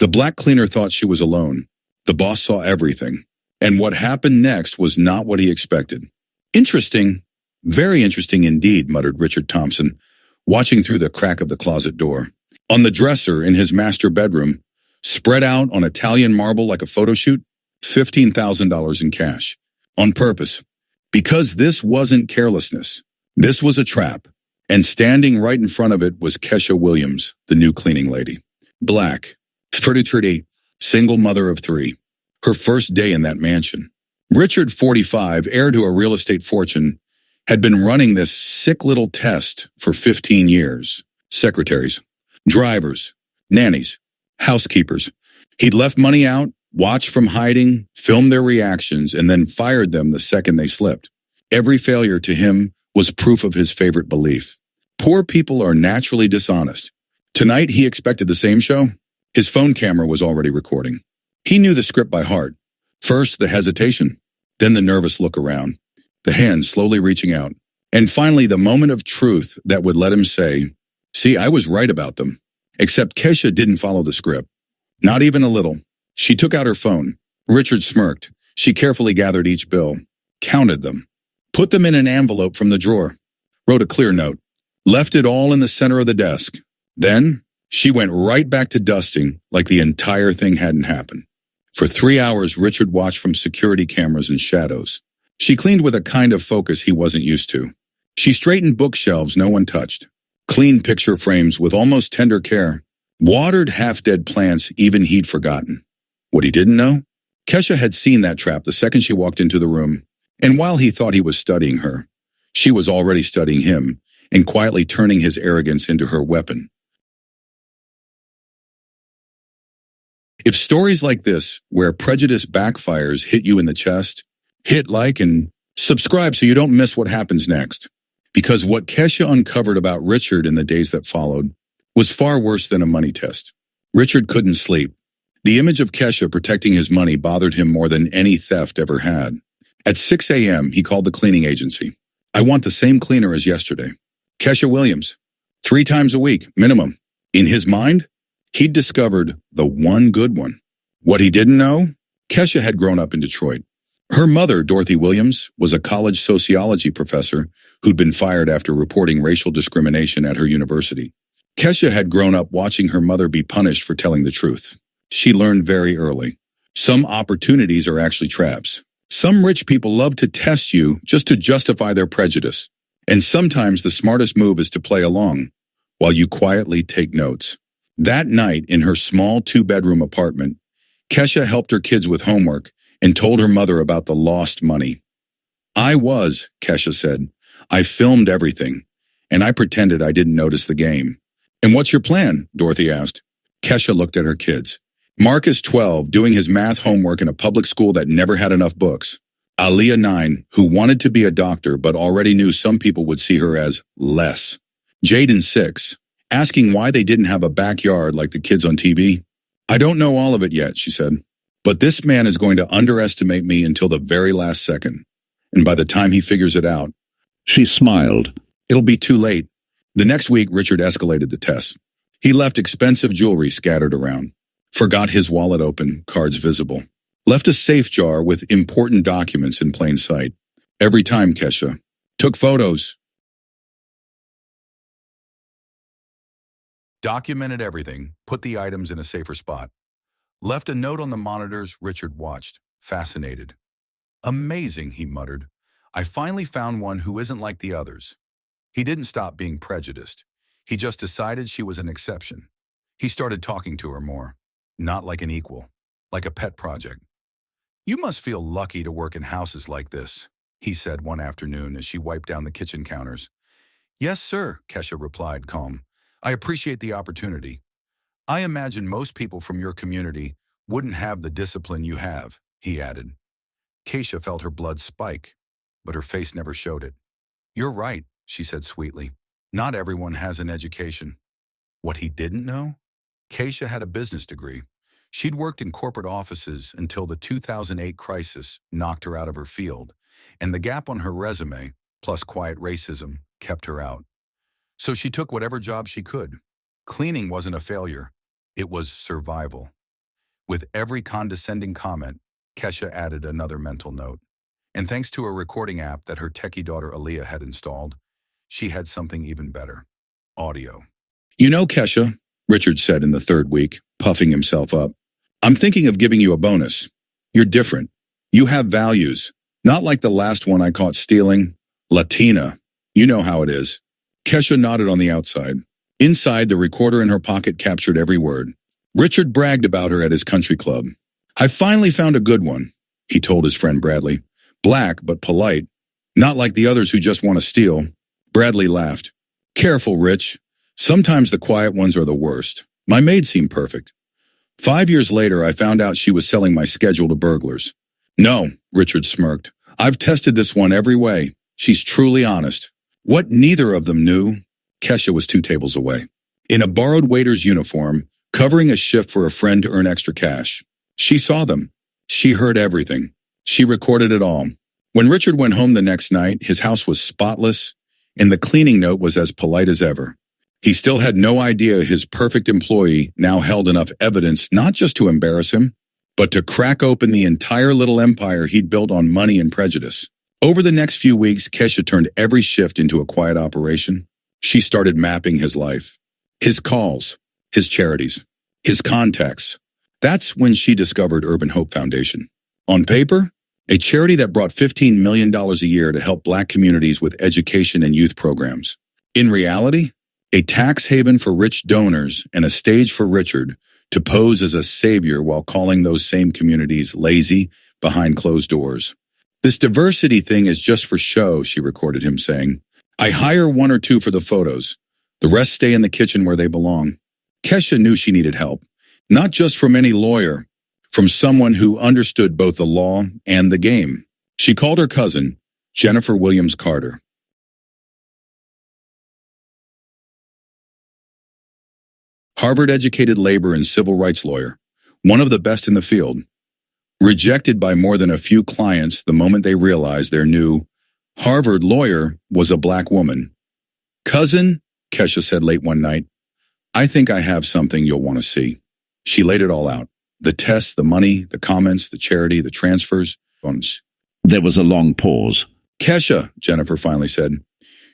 The black cleaner thought she was alone. The boss saw everything. And what happened next was not what he expected. Interesting, very interesting indeed, muttered Richard Thompson, watching through the crack of the closet door. On the dresser in his master bedroom, spread out on Italian marble like a photo shoot, $15,000 in cash. On purpose. Because this wasn't carelessness. This was a trap. And standing right in front of it was Kesha Williams, the new cleaning lady. Black, 33, single mother of 3. Her first day in that mansion. Richard, 45, heir to a real estate fortune, had been running this sick little test for 15 years. Secretaries, drivers, nannies, housekeepers. He'd left money out, watched from hiding, filmed their reactions, and then fired them the second they slipped. Every failure to him was proof of his favorite belief. Poor people are naturally dishonest. Tonight he expected the same show. His phone camera was already recording. He knew the script by heart. First, the hesitation, then the nervous look around, the hands slowly reaching out, and finally the moment of truth that would let him say, "See, I was right about them." Except Kesha didn't follow the script. Not even a little. She took out her phone. Richard smirked. She carefully gathered each bill, counted them, put them in an envelope from the drawer, wrote a clear note, left it all in the center of the desk. Then she went right back to dusting like the entire thing hadn't happened. For 3 hours, Richard watched from security cameras and shadows. She cleaned with a kind of focus he wasn't used to. She straightened bookshelves no one touched, cleaned picture frames with almost tender care, watered half-dead plants even he'd forgotten. What he didn't know? Kesha had seen that trap the second she walked into the room, and while he thought he was studying her, she was already studying him and quietly turning his arrogance into her weapon. If stories like this, where prejudice backfires, hit you in the chest, hit like and subscribe so you don't miss what happens next. Because what Kesha uncovered about Richard in the days that followed was far worse than a money test. Richard couldn't sleep. The image of Kesha protecting his money bothered him more than any theft ever had. At 6 a.m., he called the cleaning agency. "I want the same cleaner as yesterday. Kesha Williams. 3 times a week, minimum." In his mind, he'd discovered the one good one. What he didn't know? Kesha had grown up in Detroit. Her mother, Dorothy Williams, was a college sociology professor who'd been fired after reporting racial discrimination at her university. Kesha had grown up watching her mother be punished for telling the truth. She learned very early. Some opportunities are actually traps. Some rich people love to test you just to justify their prejudice. And sometimes the smartest move is to play along while you quietly take notes. That night, in her small 2-bedroom apartment, Kesha helped her kids with homework and told her mother about the lost money. Kesha said, "I filmed everything, and I pretended I didn't notice the game." "And what's your plan?" Dorothy asked. Kesha looked at her kids. Marcus, 12, doing his math homework in a public school that never had enough books. Aliyah, 9, who wanted to be a doctor but already knew some people would see her as less. Jaden, 6, asking why they didn't have a backyard like the kids on TV. "I don't know all of it yet," she said. "But this man is going to underestimate me until the very last second. And by the time he figures it out," she smiled, "it'll be too late." The next week, Richard escalated the test. He left expensive jewelry scattered around. Forgot his wallet open, cards visible. Left a safe jar with important documents in plain sight. Every time, Kesha. Took photos. Documented everything, put the items in a safer spot. Left a note on the monitors. Richard watched, fascinated. "Amazing," he muttered. "I finally found one who isn't like the others." He didn't stop being prejudiced. He just decided she was an exception. He started talking to her more. Not like an equal, like a pet project. "You must feel lucky to work in houses like this," he said one afternoon as she wiped down the kitchen counters. "Yes, sir," Kesha replied, calm. "I appreciate the opportunity. I imagine most people from your community wouldn't have the discipline you have," he added. Kesha felt her blood spike, but her face never showed it. "You're right," she said sweetly. "Not everyone has an education." What he didn't know? Kesha had a business degree. She'd worked in corporate offices until the 2008 crisis knocked her out of her field, and the gap on her resume, plus quiet racism, kept her out. So she took whatever job she could. Cleaning wasn't a failure. It was survival. With every condescending comment, Kesha added another mental note. And thanks to a recording app that her techie daughter Aaliyah had installed, she had something even better. Audio. You know, Kesha, Richard said in the third week, puffing himself up, I'm thinking of giving you a bonus. You're different. You have values. Not like the last one I caught stealing. Latina. You know how it is. Kesha nodded on the outside. Inside, the recorder in her pocket captured every word. Richard bragged about her at his country club. I finally found a good one, he told his friend Bradley. Black, but polite. Not like the others who just want to steal. Bradley laughed. Careful, Rich. Sometimes the quiet ones are the worst. My maid seemed perfect. 5 years later, I found out she was selling my schedule to burglars. No, Richard smirked. I've tested this one every way. She's truly honest. What neither of them knew, Kesha was 2 tables away. In a borrowed waiter's uniform, covering a shift for a friend to earn extra cash. She saw them. She heard everything. She recorded it all. When Richard went home the next night, his house was spotless, and the cleaning note was as polite as ever. He still had no idea his perfect employee now held enough evidence not just to embarrass him, but to crack open the entire little empire he'd built on money and prejudice. Over the next few weeks, Kesha turned every shift into a quiet operation. She started mapping his life, his calls, his charities, his contacts. That's when she discovered Urban Hope Foundation. On paper, a charity that brought $15 million a year to help Black communities with education and youth programs. In reality, a tax haven for rich donors and a stage for Richard to pose as a savior while calling those same communities lazy behind closed doors. This diversity thing is just for show, she recorded him saying. I hire 1 or 2 for the photos. The rest stay in the kitchen where they belong. Kesha knew she needed help, not just from any lawyer, from someone who understood both the law and the game. She called her cousin, Jennifer Williams Carter. Harvard-educated labor and civil rights lawyer, one of the best in the field. Rejected by more than a few clients the moment they realized their new Harvard lawyer was a Black woman. Cousin, Kesha said late one night, I think I have something you'll want to see. She laid it all out. The tests, the money, the comments, the charity, the transfers. There was a long pause. Kesha, Jennifer finally said,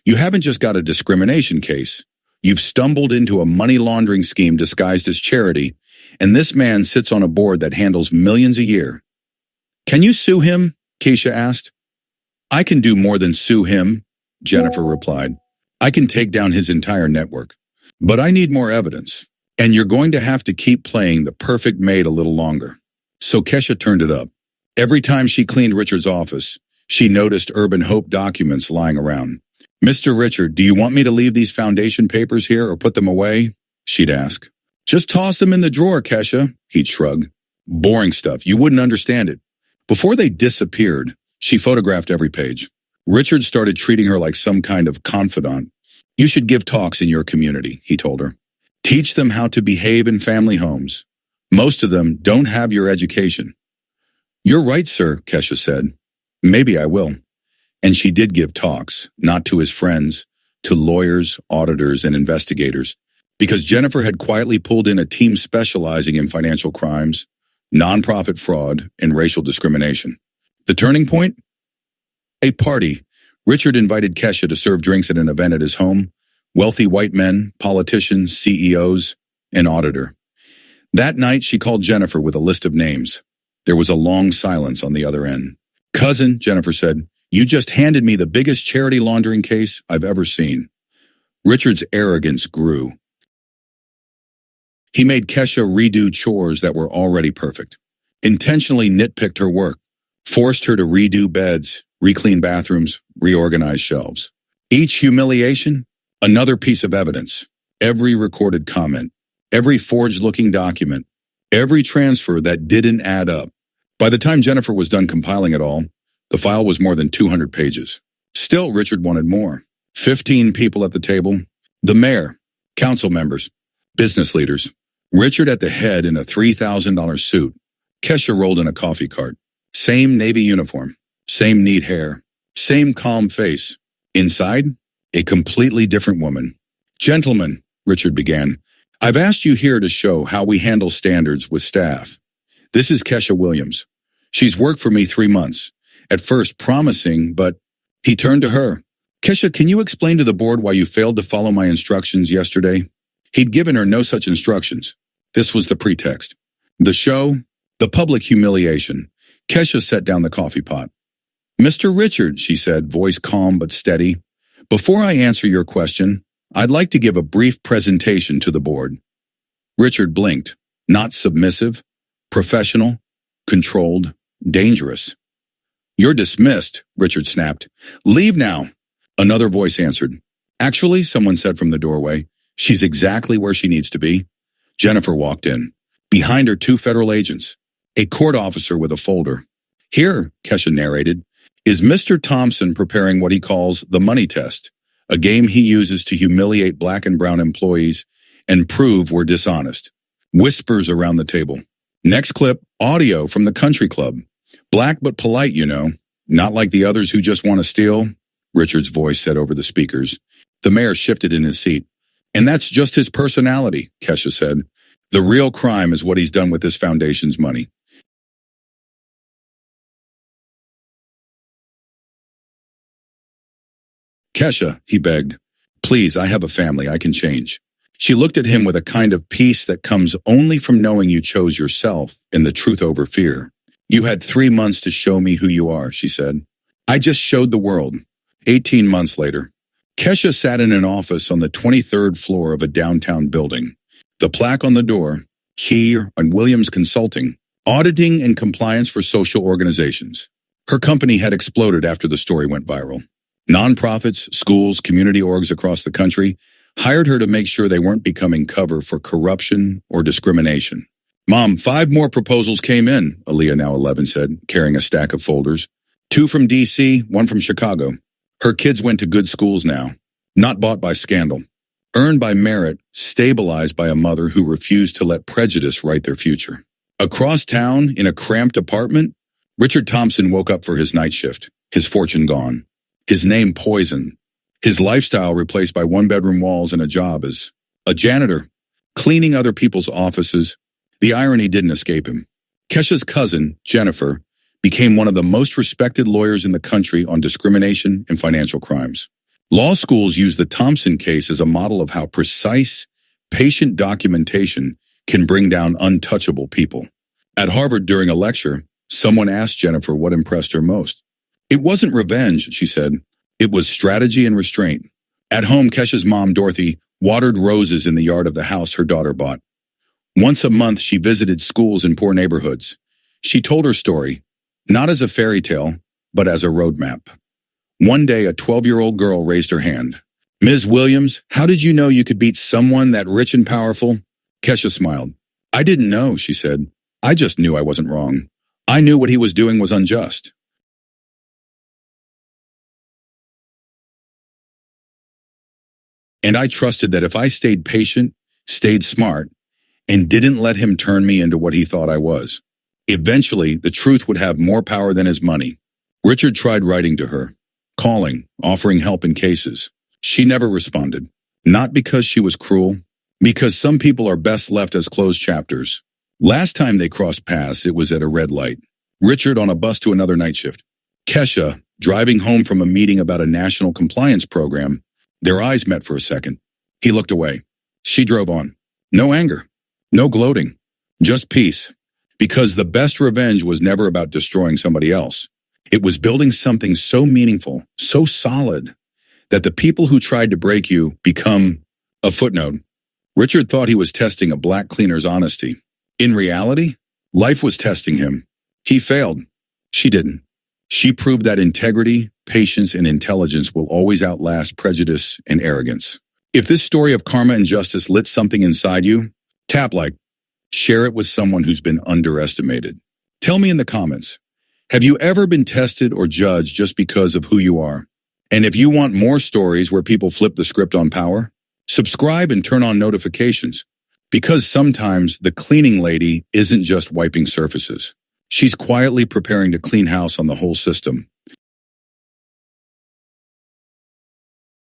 you haven't just got a discrimination case. You've stumbled into a money laundering scheme disguised as charity, and this man sits on a board that handles millions a year. Can you sue him? Kesha asked. I can do more than sue him, Jennifer replied. I can take down his entire network. But I need more evidence, and you're going to have to keep playing the perfect maid a little longer. So Kesha turned it up. Every time she cleaned Richard's office, she noticed Urban Hope documents lying around. Mr. Richard, do you want me to leave these foundation papers here or put them away? She'd ask. Just toss them in the drawer, Kesha, he'd shrug. Boring stuff. You wouldn't understand it. Before they disappeared, she photographed every page. Richard started treating her like some kind of confidant. You should give talks in your community, he told her. Teach them how to behave in family homes. Most of them don't have your education. You're right, sir, Kesha said. Maybe I will. And she did give talks, not to his friends, to lawyers, auditors, and investigators, because Jennifer had quietly pulled in a team specializing in financial crimes, nonprofit fraud, and racial discrimination. The turning point? A party. Richard invited Kesha to serve drinks at an event at his home. Wealthy white men, politicians, CEOs, an auditor. That night, she called Jennifer with a list of names. There was a long silence on the other end. Cousin, Jennifer said, you just handed me the biggest charity laundering case I've ever seen. Richard's arrogance grew. He made Kesha redo chores that were already perfect, intentionally nitpicked her work, forced her to redo beds, reclean bathrooms, reorganize shelves. Each humiliation, another piece of evidence. Every recorded comment, every forged-looking document, every transfer that didn't add up. By the time Jennifer was done compiling it all, the file was more than 200 pages. Still, Richard wanted more. 15 people at the table, the mayor, council members, business leaders. Richard at the head in a $3,000 suit. Kesha rolled in a coffee cart. Same navy uniform, same neat hair, same calm face. Inside, a completely different woman. Gentlemen, Richard began, I've asked you here to show how we handle standards with staff. This is Kesha Williams. She's worked for me 3 months. At first promising, but he turned to her. Kesha, can you explain to the board why you failed to follow my instructions yesterday? He'd given her no such instructions. This was the pretext. The show, the public humiliation. Kesha set down the coffee pot. Mr. Richard, she said, voice calm but steady, before I answer your question, I'd like to give a brief presentation to the board. Richard blinked. Not submissive, professional, controlled, dangerous. You're dismissed, Richard snapped. Leave now. Another voice answered. Actually, someone said from the doorway, she's exactly where she needs to be. Jennifer walked in. Behind her, 2 federal agents. A court officer with a folder. Here, Kesha narrated, is Mr. Thompson preparing what he calls the money test, a game he uses to humiliate black and brown employees and prove we're dishonest. Whispers around the table. Next clip, audio from the country club. Black but polite, you know. Not like the others who just want to steal, Richard's voice said over the speakers. The mayor shifted in his seat. And that's just his personality, Kesha said. The real crime is what he's done with this foundation's money. Kesha, he begged, please, I have a family, I can change. She looked at him with a kind of peace that comes only from knowing you chose yourself and the truth over fear. You had 3 months to show me who you are, she said. I just showed the world. 18 months later, Kesha sat in an office on the 23rd floor of a downtown building. The plaque on the door, Key and Williams Consulting, auditing and compliance for social organizations. Her company had exploded after the story went viral. Nonprofits, schools, community orgs across the country hired her to make sure they weren't becoming cover for corruption or discrimination. Mom, 5 more proposals came in, Aaliyah, now 11, said, carrying a stack of folders. 2 from D.C., 1 from Chicago. Her kids went to good schools now, not bought by scandal. Earned by merit, stabilized by a mother who refused to let prejudice write their future. Across town, in a cramped apartment, Richard Thompson woke up for his night shift, his fortune gone. His name poisoned. His lifestyle replaced by 1-bedroom walls and a job as a janitor, cleaning other people's offices. The irony didn't escape him. Kesha's cousin, Jennifer, became one of the most respected lawyers in the country on discrimination and financial crimes. Law schools use the Thompson case as a model of how precise, patient documentation can bring down untouchable people. At Harvard during a lecture, someone asked Jennifer what impressed her most. It wasn't revenge, she said. It was strategy and restraint. At home, Kesha's mom, Dorothy, watered roses in the yard of the house her daughter bought. Once a month, she visited schools in poor neighborhoods. She told her story, not as a fairy tale, but as a roadmap. One day, a 12-year-old girl raised her hand. Ms. Williams, how did you know you could beat someone that rich and powerful? Kesha smiled. I didn't know, she said. I just knew I wasn't wrong. I knew what he was doing was unjust. And I trusted that if I stayed patient, stayed smart, and didn't let him turn me into what he thought I was, eventually the truth would have more power than his money. Richard tried writing to her, calling, offering help in cases. She never responded. Not because she was cruel, because some people are best left as closed chapters. Last time they crossed paths, it was at a red light. Richard on a bus to another night shift. Kesha, driving home from a meeting about a national compliance program. Their eyes met for a second. He looked away. She drove on. No anger. No gloating. Just peace. Because the best revenge was never about destroying somebody else. It was building something so meaningful, so solid, that the people who tried to break you become a footnote. Richard thought he was testing a black cleaner's honesty. In reality, life was testing him. He failed. She didn't. She proved that integrity, patience, and intelligence will always outlast prejudice and arrogance. If this story of karma and justice lit something inside you, tap like. Share it with someone who's been underestimated. Tell me in the comments, have you ever been tested or judged just because of who you are? And if you want more stories where people flip the script on power, subscribe and turn on notifications. Because sometimes the cleaning lady isn't just wiping surfaces. She's quietly preparing to clean house on the whole system.